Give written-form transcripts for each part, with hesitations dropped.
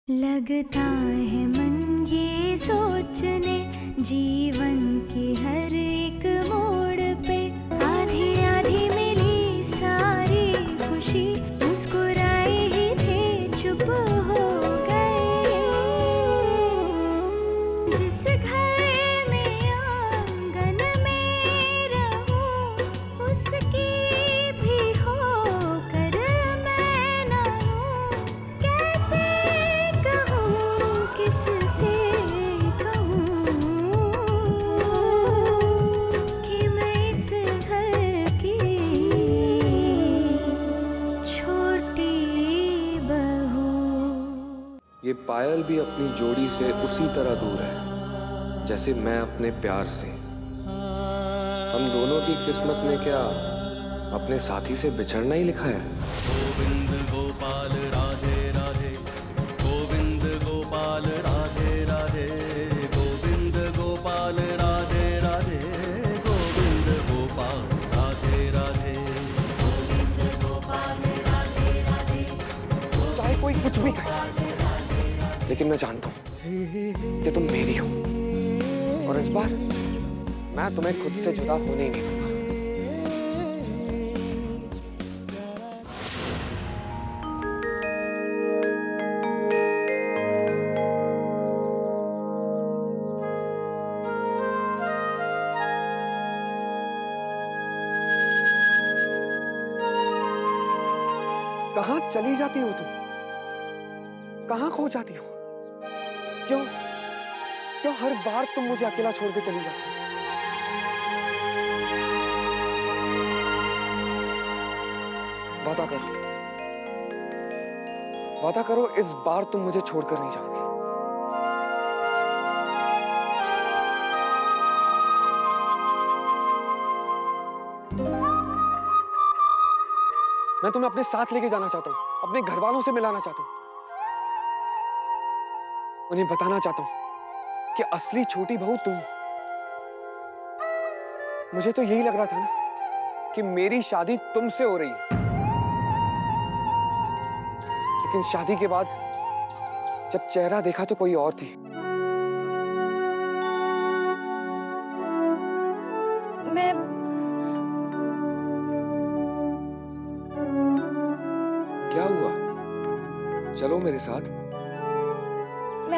लगता है मन ये सोचने जीवन के हर एक मोड़ पे आधी आधी मिली सारी खुशी मुस्कुराए ही थे चुप हो गए। जिस घर में आंगन में रहूं उसकी भी होकर मैं ना हूं। कैसे कहूं किससे कहूं कि मैं इस घर की छोटी बहू। ये पायल भी अपनी जोड़ी से उसी तरह दूर है जैसे मैं अपने प्यार से। हम दोनों की किस्मत में क्या अपने साथी से बिछड़ना ही लिखा है? गोविंद गोपाल राधे राधे, गोविंद गोपाल राधे राधे, गोविंद गोपाल राधे राधे, गोविंद गोपाल राधे राधे, गोविंद गोपाल राधे राधे। चाहे कोई कुछ भी कहे, लेकिन मैं जानता हूं कि तुम मेरी हो और इस बार मैं तुम्हें खुद से जुदा होने ही नहीं दूंगा। कहां चली जाती हो तुम? कहां खो जाती हो? क्यों क्यों हर बार तुम मुझे अकेला छोड़ के चली जाती हो? वादा करो, वादा करो इस बार तुम मुझे छोड़कर नहीं जाओगे। मैं तुम्हें अपने साथ लेके जाना चाहता हूं, अपने घर वालों से मिलाना चाहता हूं, उन्हें बताना चाहता हूं कि असली छोटी बहू तुम। मुझे तो यही लग रहा था ना कि मेरी शादी तुमसे हो रही है, लेकिन शादी के बाद जब चेहरा देखा तो कोई और थी। मैं क्या हुआ? चलो मेरे साथ।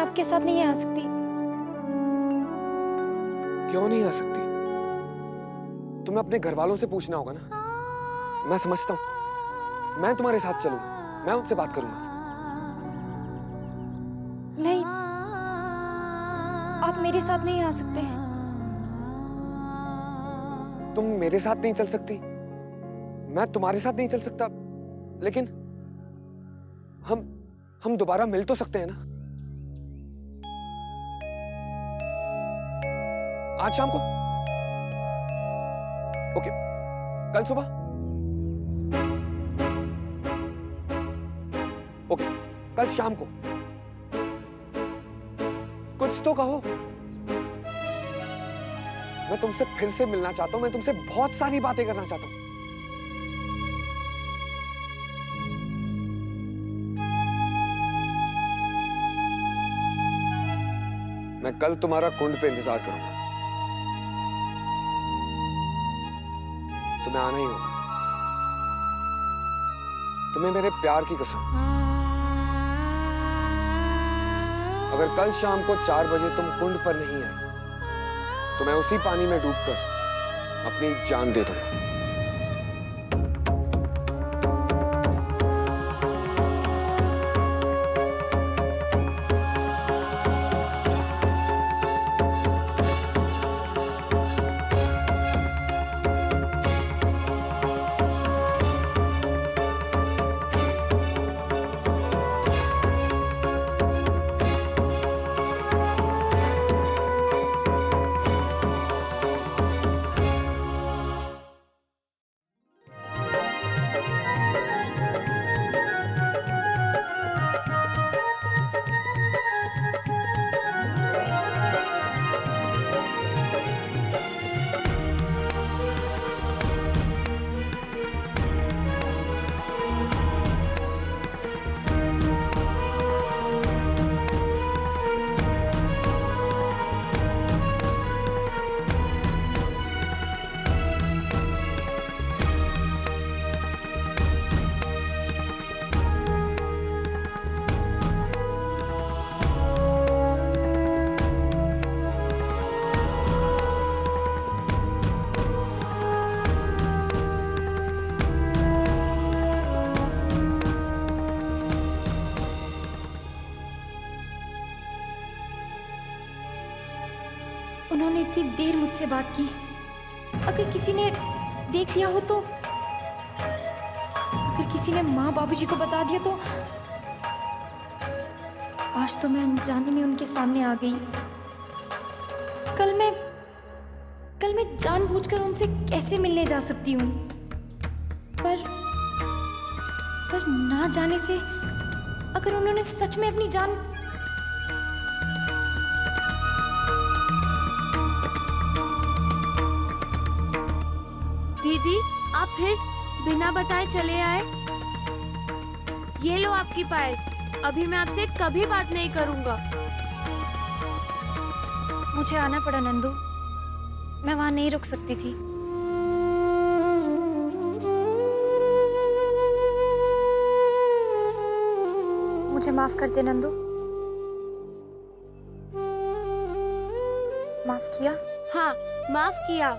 आपके साथ नहीं आ सकती। क्यों नहीं आ सकती? तुम्हें अपने घर वालों से पूछना होगा ना। मैं समझता हूं, मैं तुम्हारे साथ चलूंगा, मैं उनसे बात करूंगा। नहीं, आप मेरे साथ नहीं आ सकते। तुम मेरे साथ नहीं चल सकती, मैं तुम्हारे साथ नहीं चल सकता, लेकिन हम दोबारा मिल तो सकते हैं ना? आज शाम को? ओके, कल सुबह? ओके, कल शाम को। कुछ तो कहो। मैं तुमसे फिर से मिलना चाहता हूं, मैं तुमसे बहुत सारी बातें करना चाहता हूं। मैं कल तुम्हारा कुंड पे इंतजार करूंगा। तुम्हें आना ही होगा। तुम्हें मेरे प्यार की कसम, अगर कल शाम को 4 बजे तुम कुंड पर नहीं आए तो मैं उसी पानी में डूबकर अपनी जान दे दूंगा। इतनी देर मुझसे बात की, अगर किसी ने देख लिया हो तो, अगर किसी ने माँ बाबूजी को बता दिया तो, आज तो मैं अनजाने में उनके सामने आ गई। कल मैं जानबूझकर उनसे कैसे मिलने जा सकती हूँ, पर ना जाने से अगर उन्होंने सच में अपनी जान। दीदी, आप फिर बिना बताए चले आए। ये लो आपकी पायल। अभी मैं आपसे कभी बात नहीं करूंगा। मुझे आना पड़ा नंदू, मैं वहां नहीं रुक सकती थी। मुझे माफ कर दे नंदू। माफ किया? हाँ, माफ किया।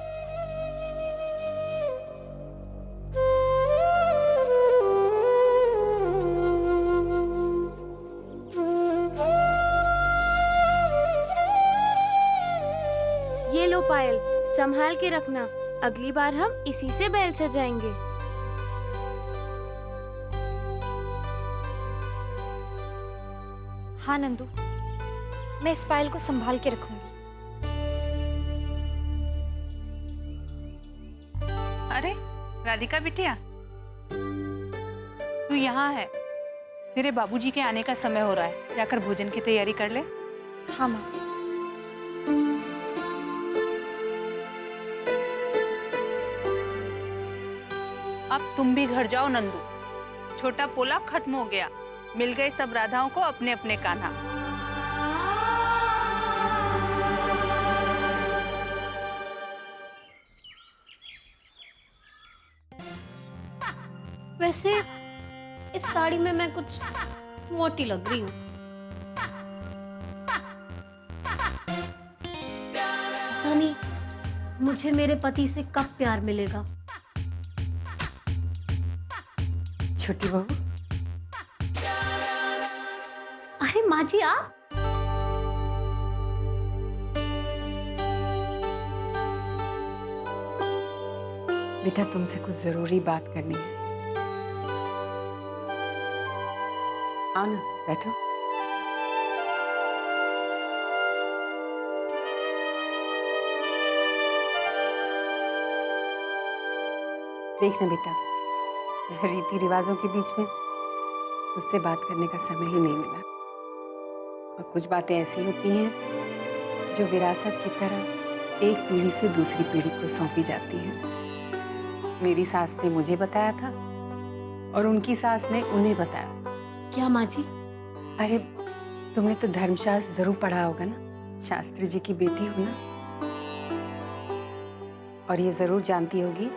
ये लो पायल, संभाल के रखना। अगली बार हम इसी से बैल से जाएंगे। हाँ नंदू, मैं इस पायल को संभाल के रखूंगी। अरे राधिका बिटिया, तू यहाँ है। तेरे बाबूजी के आने का समय हो रहा है, जाकर भोजन की तैयारी कर ले। हाँ माँ। अब तुम भी घर जाओ नंदू, छोटा पोला खत्म हो गया। मिल गए सब राधाओं को अपने अपने कान्हा। वैसे इस साड़ी में मैं कुछ मोटी लग रही हूँ। पता नहीं मुझे मेरे पति से कब प्यार मिलेगा। छोटी बहू, अरे माँ जी, आप? बेटा तुमसे कुछ जरूरी बात करनी है। आओ ना, बैठो। देखना बेटा, रीति रिवाजों के बीच में तुझसे बात करने का समय ही नहीं मिला। और कुछ बातें ऐसी होती हैं जो विरासत की तरह एक पीढ़ी से दूसरी पीढ़ी को सौंपी जाती हैं। मेरी सास ने मुझे बताया था और उनकी सास ने उन्हें बताया। क्या माँ जी? अरे तुमने तो धर्मशास्त्र जरूर पढ़ा होगा ना, शास्त्री जी की बेटी हो ना, और ये जरूर जानती होगी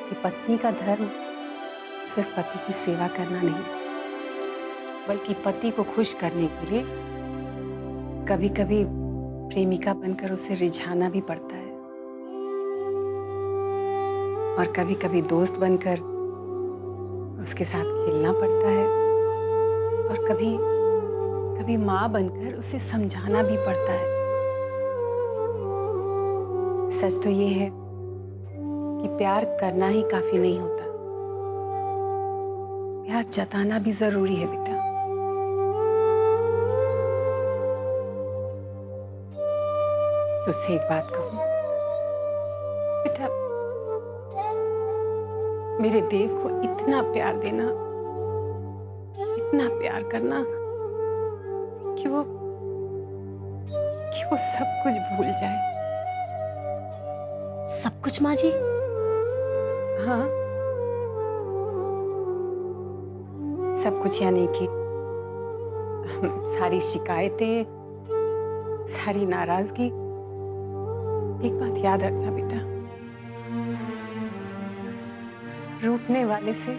कि पत्नी का धर्म सिर्फ पति की सेवा करना नहीं, बल्कि पति को खुश करने के लिए कभी कभी प्रेमिका बनकर उसे रिझाना भी पड़ता है, और कभी कभी दोस्त बनकर उसके साथ खेलना पड़ता है, और कभी कभी माँ बनकर उसे समझाना भी पड़ता है। सच तो ये है कि प्यार करना ही काफी नहीं होता, प्यार जताना भी जरूरी है बेटा। तुझसे एक बात कहूं बेटा, मेरे देव को इतना प्यार देना, इतना प्यार करना कि वो सब कुछ भूल जाए। सब कुछ माँ जी? हाँ, सब कुछ यानी कि सारी शिकायतें, सारी नाराजगी। एक बात याद रखना बेटा, रूठने वाले से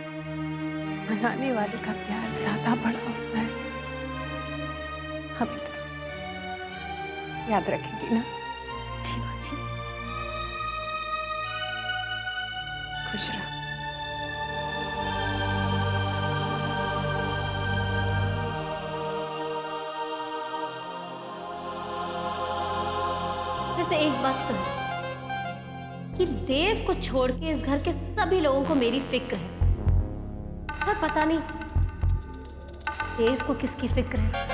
मनाने वाले का प्यार ज्यादा बड़ा होता है। हाँ बेटा, याद रखेगी ना? जी माँ जी। खुश रहो। आपसे एक बात कहूं कि देव को छोड़ के इस घर के सभी लोगों को मेरी फिक्र है, पर पता नहीं देव को किसकी फिक्र है।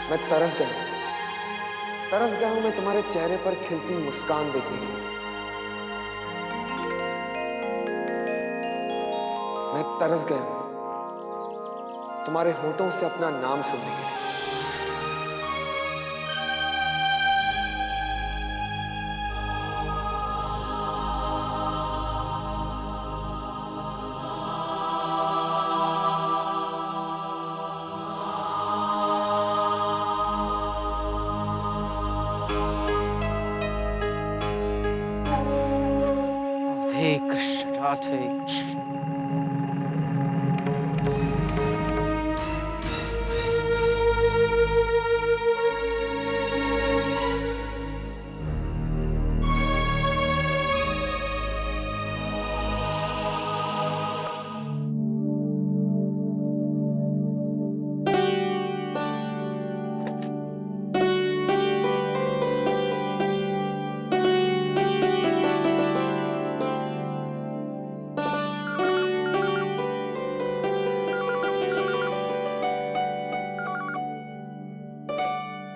मैं तरस गया हूं मैं तुम्हारे चेहरे पर खिलती मुस्कान देखने के लिए। मैं तरस गया हूं तुम्हारे होठों से अपना नाम सुनने के लिए। राधे कृष्ण राधे कृष्ण।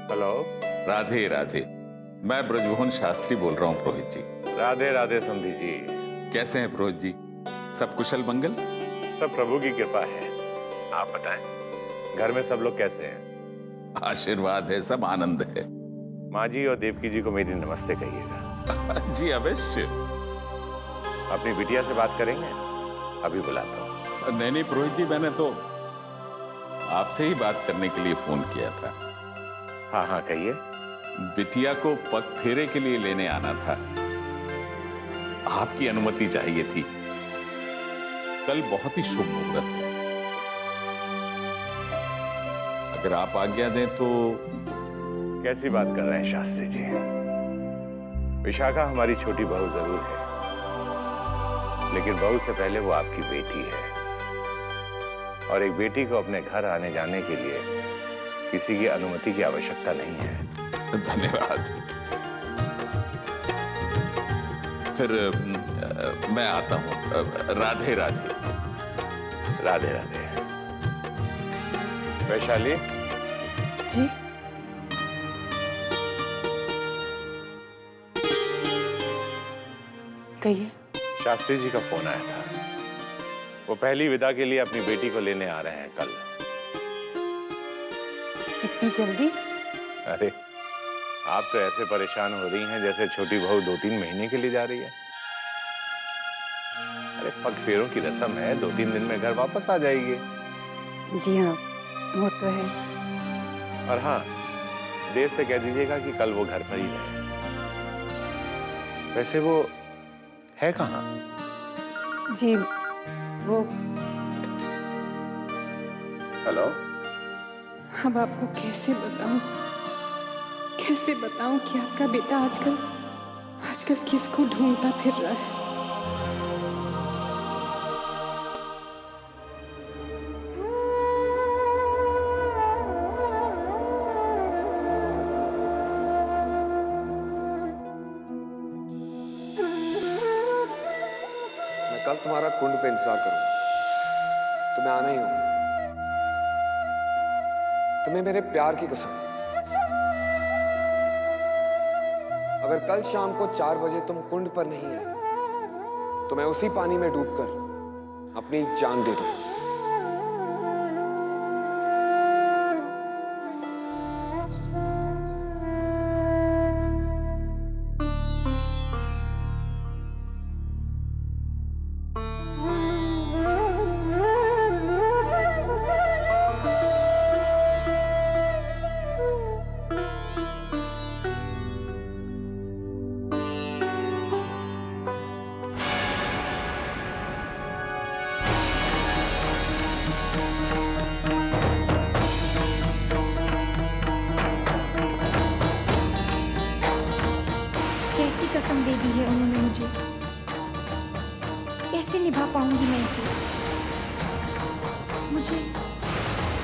हेलो। राधे राधे, मैं ब्रजमोहन शास्त्री बोल रहा हूँ पुरोहित जी। राधे राधे समधी जी। कैसे हैं पुरोहित जी? सब कुशल मंगल? सब प्रभु की कृपा है। आप बताएं, घर में सब लोग कैसे हैं? आशीर्वाद है, सब आनंद है। माँ जी और देवकी जी को मेरी नमस्ते कहिएगा। जी अवश्य। अपनी बिटिया से बात करेंगे? अभी बुलाता हूँ। नहीं पुरोहित जी, मैंने तो आपसे ही बात करने के लिए फोन किया था। हाँ हाँ कहिए। बिटिया को पग फेरे के लिए लेने आना था, आपकी अनुमति चाहिए थी। कल बहुत ही शुभ मुहूर्त है, अगर आप आज्ञा दें तो। कैसी बात कर रहे हैं शास्त्री जी? विशाखा हमारी छोटी बहू जरूर है, लेकिन बहू से पहले वो आपकी बेटी है, और एक बेटी को अपने घर आने जाने के लिए किसी की अनुमति की आवश्यकता नहीं है। धन्यवाद। फिर मैं आता हूं। राधे राधे। राधे राधे। वैशाली जी। कहिए। शास्त्री जी का फोन आया था, वो पहली विदा के लिए अपनी बेटी को लेने आ रहे हैं कल। इतनी जल्दी? अरे आप तो ऐसे परेशान हो रही हैं जैसे छोटी बहू 2-3 महीने के लिए जा रही है। अरे पग फेरों की रस्म है, 2-3 दिन में घर वापस आ जाएगी। जी हाँ, वो तो है। और हाँ, देव से कह दीजिएगा कि कल वो घर पर ही रहे। वैसे वो है कहाँ? जी वो। हेलो। अब आपको कैसे बताऊं कि आपका बेटा आजकल किसको ढूंढता फिर रहा है। मैं कल तुम्हारा कुंड पे इंतजार करूंगा, तुम्हें आना ही होगा। तुम्हें मेरे प्यार की कसम, अगर कल शाम को 4 बजे तुम कुंड पर नहीं आए तो मैं उसी पानी में डूबकर अपनी जान दे दूंगा। कसम दे दी है उन्होंने मुझे, कैसे निभा पाऊंगी मैं इसे?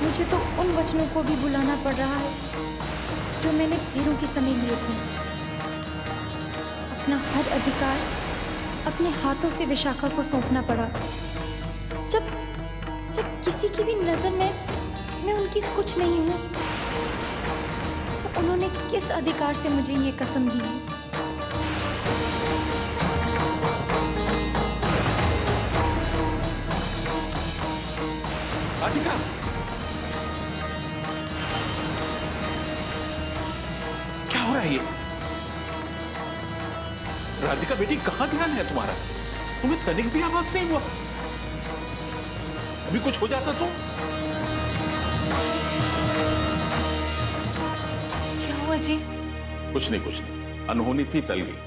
मुझे तो उन वचनों को भी भुलाना पड़ रहा है जो मैंने फेरों के समय लिए थे। अपना हर अधिकार अपने हाथों से विशाखा को सौंपना पड़ा। जब किसी की भी नजर में मैं उनकी कुछ नहीं हूं, तो उन्होंने किस अधिकार से मुझे ये कसम दी है? राधिका, क्या हो रहा है ये? राधिका बेटी, कहां ध्यान है तुम्हारा? तुम्हें तनिक भी आवाज नहीं हुआ? अभी कुछ हो जाता तो? क्या हुआ जी? कुछ नहीं, अनहोनी थी, टल गई।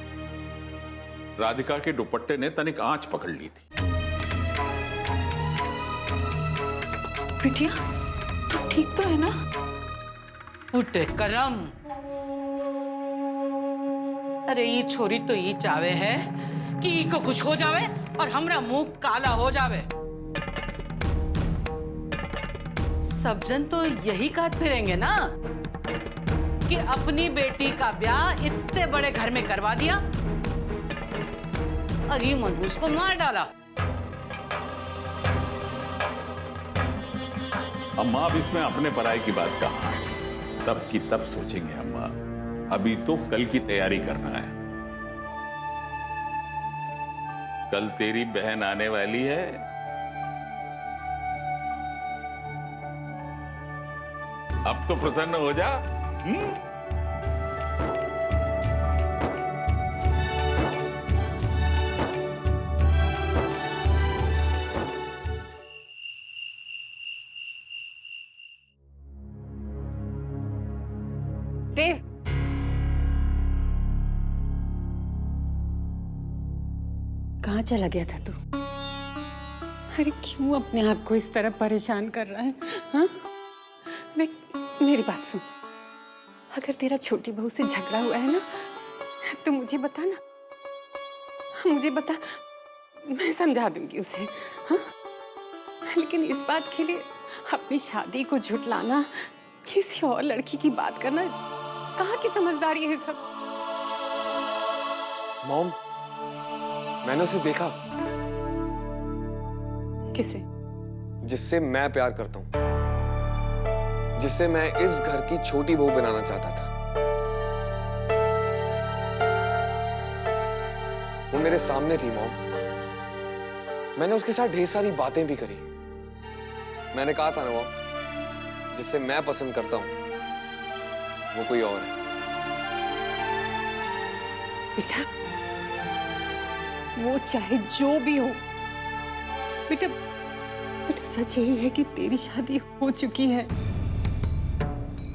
राधिका के दुपट्टे ने तनिक आंच पकड़ ली थी। बिटिया, तू ठीक तो है ना? उठे करम। अरे ये छोरी तो ये चावे है कि इको कुछ हो जावे और हमरा मुंह काला हो जावे। सब जन तो यही काट फिरेंगे ना कि अपनी बेटी का ब्याह इतने बड़े घर में करवा दिया और ये मनहूस को मार डाला। अम्मा, अब इसमें अपने पराये की बात कहाँ है? तब की तब सोचेंगे अम्मा, अभी तो कल की तैयारी करना है। कल तेरी बहन आने वाली है। अब तो प्रसन्न हो जा। देव, कहाँ चला गया था तू? अरे क्यों अपने आप को इस तरह परेशान कर रहा है? हाँ? देख, मेरी बात सुन। अगर तेरा छोटी बहू से झगड़ा हुआ है ना, तो मुझे बता ना, मुझे बता, मैं समझा दूंगी उसे। हाँ? लेकिन इस बात के लिए अपनी शादी को झुठलाना, किसी और लड़की की बात करना, कहाँ की समझदारी है सब? मॉम, मैंने उसे देखा। किसे? जिससे मैं प्यार करता हूं, जिससे मैं इस घर की छोटी बहू बनाना चाहता था। वो मेरे सामने थी मॉम। मैंने उसके साथ ढेर सारी बातें भी करी। मैंने कहा था ना मॉम, जिससे मैं पसंद करता हूं वो कोई और है। बेटा, वो चाहे जो भी हो, बेटा सच यही है कि तेरी शादी हो चुकी है।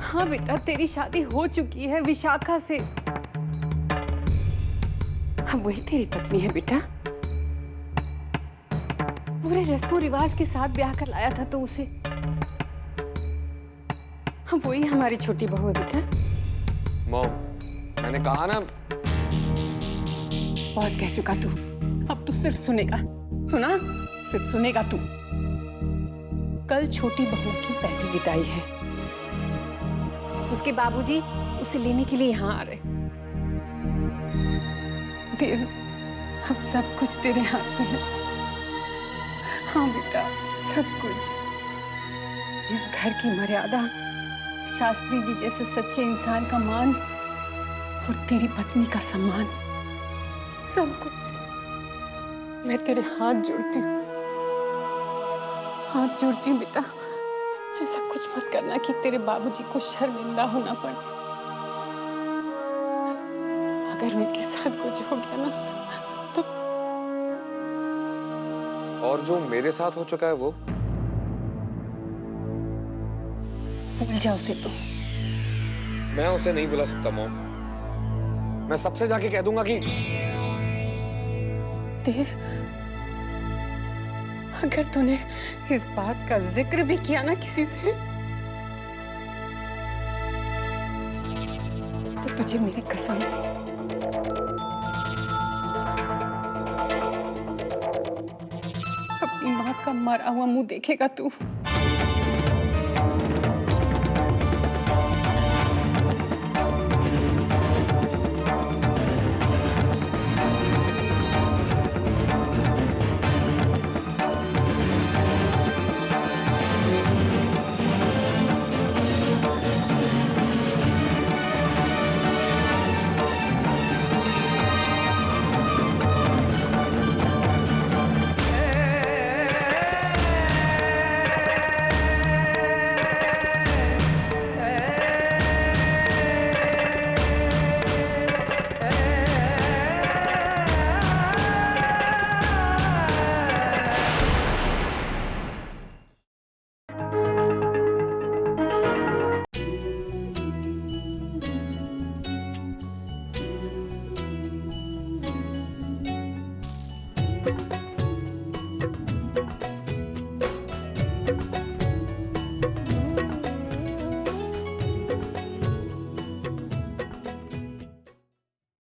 हाँ बेटा, तेरी शादी हो चुकी है विशाखा से। अब वही तेरी पत्नी है बेटा। पूरे रस्मों रिवाज के साथ ब्याह कर लाया था तो उसे। अब वही हमारी छोटी बहू है बेटा। मॉम, मैंने कहा ना। बहुत कह चुका तू, अब तू सिर्फ सुनेगा। सुना? सिर्फ सुनेगा तू। कल छोटी बहू की पहली विदाई है। उसके बाबूजी उसे लेने के लिए यहाँ आ रहे। देव, अब सब कुछ तेरे हाथ में है। हाँ बेटा, सब कुछ। इस घर की मर्यादा, शास्त्री जी जैसे सच्चे इंसान का मान और तेरी पत्नी का सम्मान, सब कुछ मैं तेरे हाथ जोड़ती हूँ। हाथ जोड़ती हूँ बेटा। ऐसा कुछ मत करना कि तेरे बाबूजी को शर्मिंदा होना पड़े। अगर उनके साथ कुछ हो गया ना तो। और जो मेरे साथ हो चुका है वो भूल जा उसे तो। मैं उसे नहीं बुला सकता मॉम। मैं सबसे जाके कह दूंगा कि देव, अगर तूने इस बात का जिक्र भी किया ना किसी से, तो तुझे मेरी कसम कब मरा हुआ मुंह देखेगा तू?